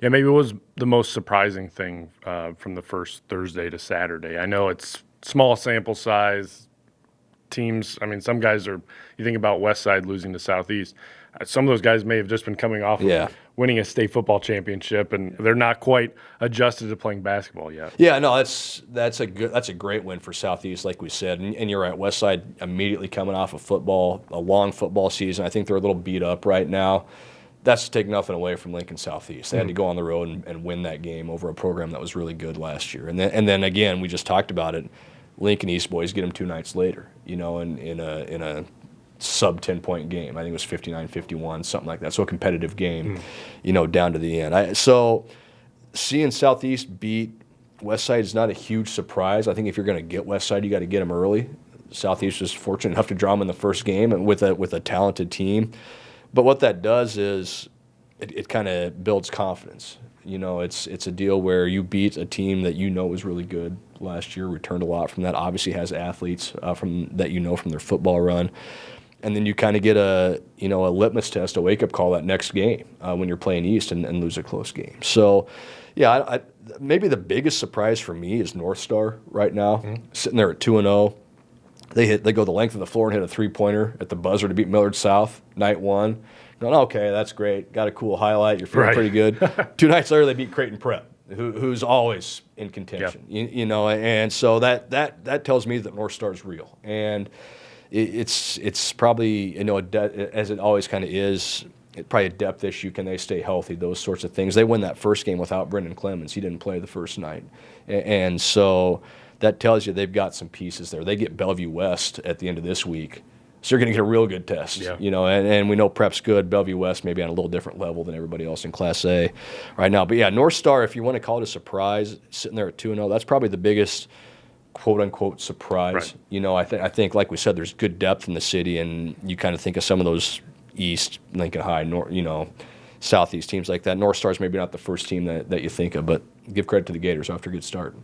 Yeah, maybe it was the most surprising thing from the first Thursday to Saturday. I know it's small sample size teams. I mean, some guys are. You think about Westside losing to Southeast. Some of those guys may have just been coming off of Yeah. winning a state football championship, and they're not quite adjusted to playing basketball yet. Yeah, no, that's a great win for Southeast, like we said, and you're right. Westside immediately coming off of football, a long football season. I think they're a little beat up right now. That's to take nothing away from Lincoln Southeast. They had to go on the road and win that game over a program that was really good last year. And then again, we just talked about it. Lincoln East boys get them 2 nights later, in a sub 10-point game. I think it was 59-51, something like that. So a competitive game, down to the end. So seeing Southeast beat Westside is not a huge surprise. I think if you're going to get Westside, you got to get them early. Southeast was fortunate enough to draw them in the first game and with a talented team. But what that does is it kind of builds confidence. It's a deal where you beat a team that was really good last year, returned a lot from that, obviously has athletes from their football run. And then you kind of get a litmus test, a wake-up call that next game when you're playing East and lose a close game. So, yeah, maybe the biggest surprise for me is North Star right now, sitting there at 2-0. They go the length of the floor and hit a three-pointer at the buzzer to beat Millard South, night one. Going, okay, that's great. Got a cool highlight. You're feeling pretty good. 2 nights later, they beat Creighton Prep, who's always in contention. Yep. And so that tells me that North Star is real. And it's probably, as it always kind of is, probably a depth issue. Can they stay healthy? Those sorts of things. They win that first game without Brendan Clemens. He didn't play the first night. And so that tells you they've got some pieces there. They get Bellevue West at the end of this week. So you're going to get a real good test, and we know Prep's good. Bellevue West maybe on a little different level than everybody else in Class A right now. But, yeah, North Star, if you want to call it a surprise, sitting there at 2-0, that's probably the biggest quote-unquote surprise. Right. I think, like we said, there's good depth in the city, and you kind of think of some of those East, Lincoln High, Southeast teams like that. North Star's maybe not the first team that you think of, but give credit to the Gators after a good start.